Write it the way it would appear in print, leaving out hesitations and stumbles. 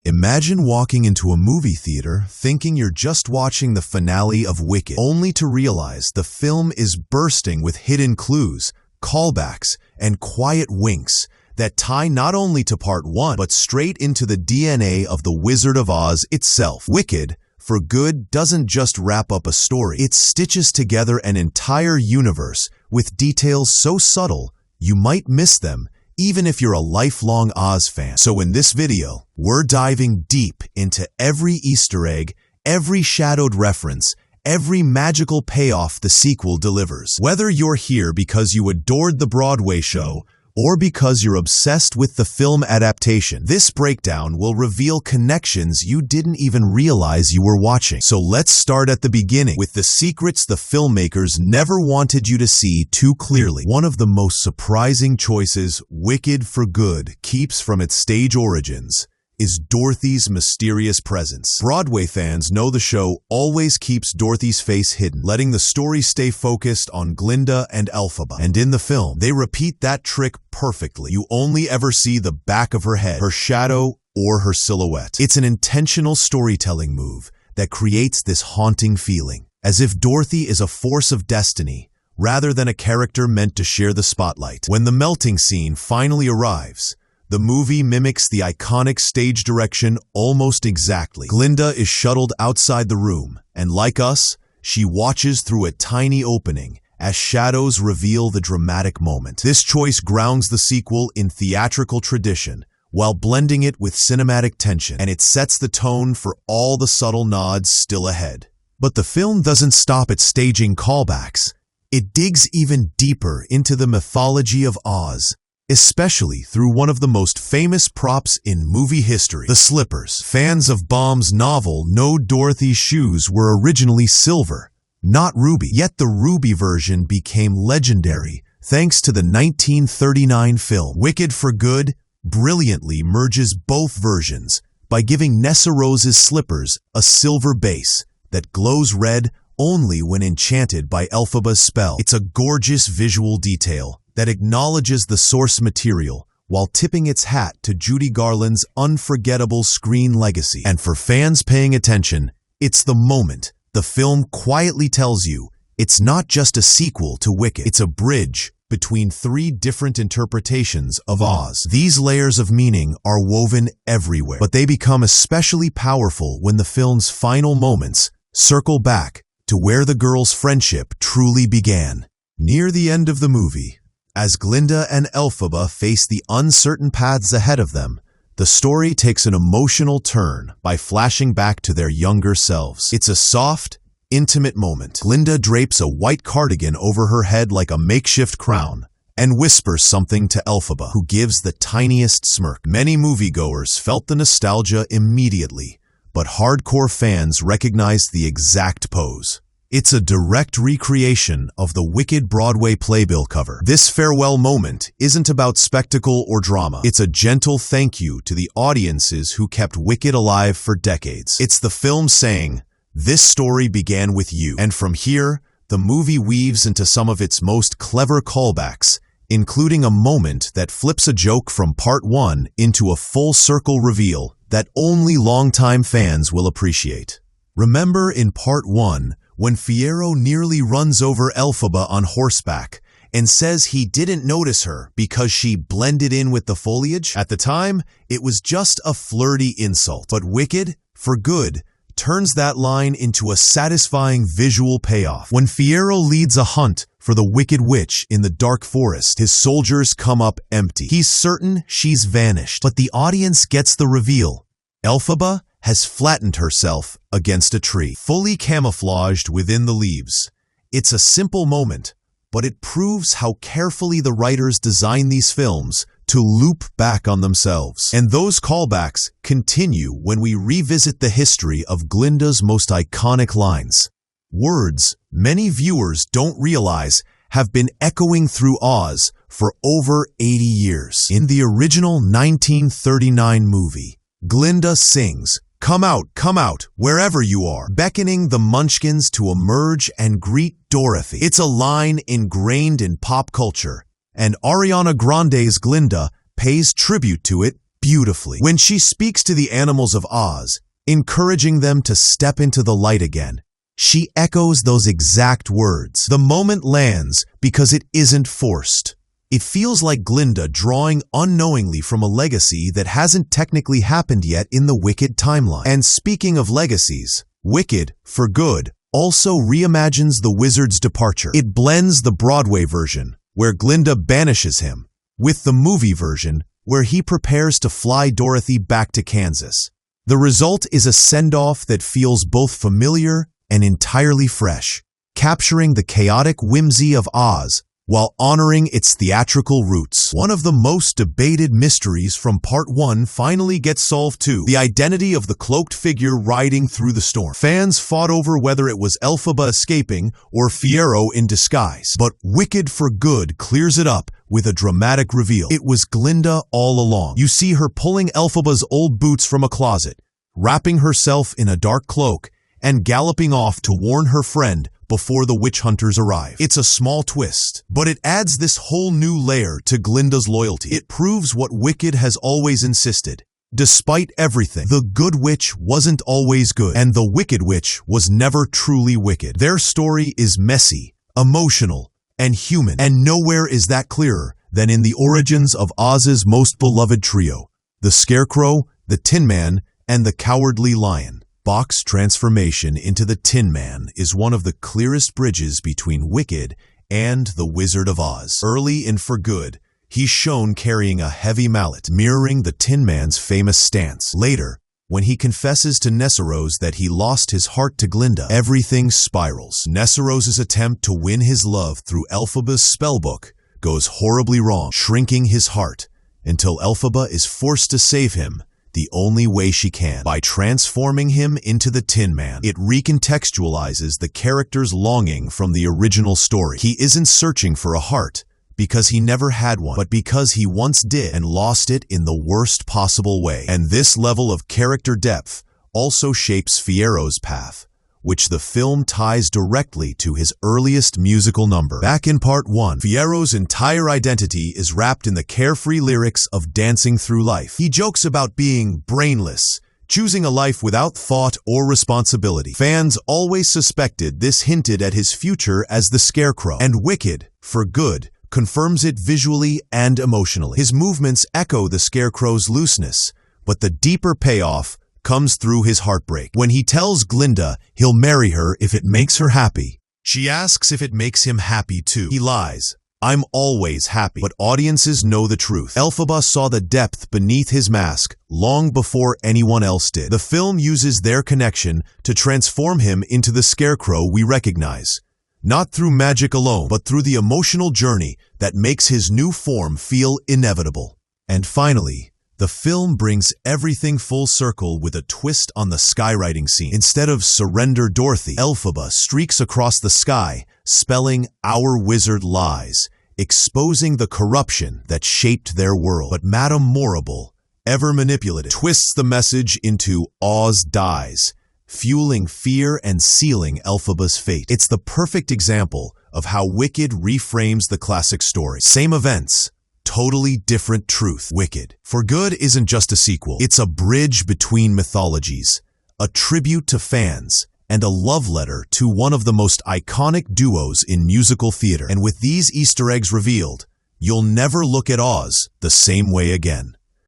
Imagine walking into a movie theater thinking you're just watching the finale of Wicked, only to realize the film is bursting with hidden clues, callbacks, and quiet winks that tie not only to Part 1 but straight into the DNA of the Wizard of Oz itself. Wicked for Good doesn't just wrap up a story, it stitches together an entire universe with details so subtle you might miss them even if you're a lifelong Oz fan. So in this video, we're diving deep into every Easter egg, every shadowed reference, every magical payoff the sequel delivers. Whether you're here because you adored the Broadway show or because you're obsessed with the film adaptation, this breakdown will reveal connections you didn't even realize you were watching. So let's start at the beginning with the secrets the filmmakers never wanted you to see too clearly. One of the most surprising choices Wicked for Good keeps from its stage origins is Dorothy's mysterious presence. Broadway fans know the show always keeps Dorothy's face hidden, letting the story stay focused on Glinda and Elphaba. And in the film, they repeat that trick perfectly. You only ever see the back of her head, her shadow, or her silhouette. It's an intentional storytelling move that creates this haunting feeling, as if Dorothy is a force of destiny rather than a character meant to share the spotlight. When the melting scene finally arrives, the movie mimics the iconic stage direction almost exactly. Glinda is shuttled outside the room, and like us, she watches through a tiny opening as shadows reveal the dramatic moment. This choice grounds the sequel in theatrical tradition while blending it with cinematic tension, and it sets the tone for all the subtle nods still ahead. But the film doesn't stop at staging callbacks. It digs even deeper into the mythology of Oz, especially through one of the most famous props in movie history, the slippers. Fans of Baum's novel know Dorothy's shoes were originally silver, not ruby, yet the ruby version became legendary thanks to the 1939 film. Wicked for Good brilliantly merges both versions by giving Nessorose's slippers a silver base that glows red only when enchanted by Elphaba's spell. It's a gorgeous visual detail that acknowledges the source material while tipping its hat to Judy Garland's unforgettable screen legacy. And for fans paying attention, it's the moment the film quietly tells you it's not just a sequel to Wicked, it's a bridge between three different interpretations of Oz. These layers of meaning are woven everywhere, but they become especially powerful when the film's final moments circle back to where the girls' friendship truly began. Near the end of the movie, as Glinda and Elphaba face the uncertain paths ahead of them, the story takes an emotional turn by flashing back to their younger selves. It's a soft, intimate moment. Glinda drapes a white cardigan over her head like a makeshift crown and whispers something to Elphaba, who gives the tiniest smirk. Many moviegoers felt the nostalgia immediately, but hardcore fans recognized the exact pose. It's a direct recreation of the Wicked Broadway playbill cover. This farewell moment isn't about spectacle or drama. It's a gentle thank you to the audiences who kept Wicked alive for decades. It's the film saying, "This story began with you." And from here, the movie weaves into some of its most clever callbacks, including a moment that flips a joke from Part 1 into a full-circle reveal that only longtime fans will appreciate. Remember in Part 1, when Fiyero nearly runs over Elphaba on horseback and says he didn't notice her because she blended in with the foliage? At the time, it was just a flirty insult. But Wicked for Good turns that line into a satisfying visual payoff. When Fiyero leads a hunt for the Wicked Witch in the dark forest, his soldiers come up empty. He's certain she's vanished, but the audience gets the reveal. Elphaba has flattened herself against a tree, fully camouflaged within the leaves. It's a simple moment, but it proves how carefully the writers design these films to loop back on themselves. And those callbacks continue when we revisit the history of Glinda's most iconic lines. Words many viewers don't realize have been echoing through Oz for over 80 years. In the original 1939 movie, Glinda sings, come out, wherever you are," beckoning the Munchkins to emerge and greet Dorothy. It's a line ingrained in pop culture, and Ariana Grande's Glinda pays tribute to it beautifully. When she speaks to the animals of Oz, encouraging them to step into the light again, she echoes those exact words. The moment lands because it isn't forced. It feels like Glinda drawing unknowingly from a legacy that hasn't technically happened yet in the Wicked timeline. And speaking of legacies, Wicked, for Good, also reimagines the wizard's departure. It blends the Broadway version, where Glinda banishes him, with the movie version, where he prepares to fly Dorothy back to Kansas. The result is a send-off that feels both familiar and entirely fresh, capturing the chaotic whimsy of Oz while honoring its theatrical roots. One of the most debated mysteries from Part 1 finally gets solved too: the identity of the cloaked figure riding through the storm. Fans fought over whether it was Elphaba escaping or Fiyero in disguise, but Wicked for Good clears it up with a dramatic reveal. It was Glinda all along. You see her pulling Elphaba's old boots from a closet, wrapping herself in a dark cloak, and galloping off to warn her friend before the witch hunters arrive. It's a small twist, but it adds this whole new layer to Glinda's loyalty. It proves what Wicked has always insisted. Despite everything, the good witch wasn't always good, and the wicked witch was never truly wicked. Their story is messy, emotional, and human, and nowhere is that clearer than in the origins of Oz's most beloved trio: the Scarecrow, the Tin Man, and the Cowardly Lion. Bok's transformation into the Tin Man is one of the clearest bridges between Wicked and the Wizard of Oz. Early in For Good, he's shown carrying a heavy mallet, mirroring the Tin Man's famous stance. Later, when he confesses to Nessarose that he lost his heart to Glinda, everything spirals. Nessarose's attempt to win his love through Elphaba's spellbook goes horribly wrong, shrinking his heart until Elphaba is forced to save him the only way she can, by transforming him into the Tin Man. It recontextualizes the character's longing from the original story. He isn't searching for a heart because he never had one, but because he once did and lost it in the worst possible way. And this level of character depth also shapes Fiyero's path, which the film ties directly to his earliest musical number. Back in Part 1, Fiyero's entire identity is wrapped in the carefree lyrics of Dancing Through Life. He jokes about being brainless, choosing a life without thought or responsibility. Fans always suspected this hinted at his future as the Scarecrow, and Wicked, for Good, confirms it visually and emotionally. His movements echo the Scarecrow's looseness, but the deeper payoff comes through his heartbreak. When he tells Glinda he'll marry her if it makes her happy, she asks if it makes him happy too. He lies, "I'm always happy." But audiences know the truth. Elphaba saw the depth beneath his mask long before anyone else did. The film uses their connection to transform him into the Scarecrow we recognize, not through magic alone, but through the emotional journey that makes his new form feel inevitable. And finally, the film brings everything full circle with a twist on the skywriting scene. Instead of "Surrender Dorothy," Elphaba streaks across the sky, spelling "Our wizard lies," exposing the corruption that shaped their world. But Madame Morrible, ever manipulative, twists the message into "Oz dies," fueling fear and sealing Elphaba's fate. It's the perfect example of how Wicked reframes the classic story. Same events, totally different truth. Wicked for Good isn't just a sequel. It's a bridge between mythologies, a tribute to fans, and a love letter to one of the most iconic duos in musical theater. And with these Easter eggs revealed, you'll never look at Oz the same way again.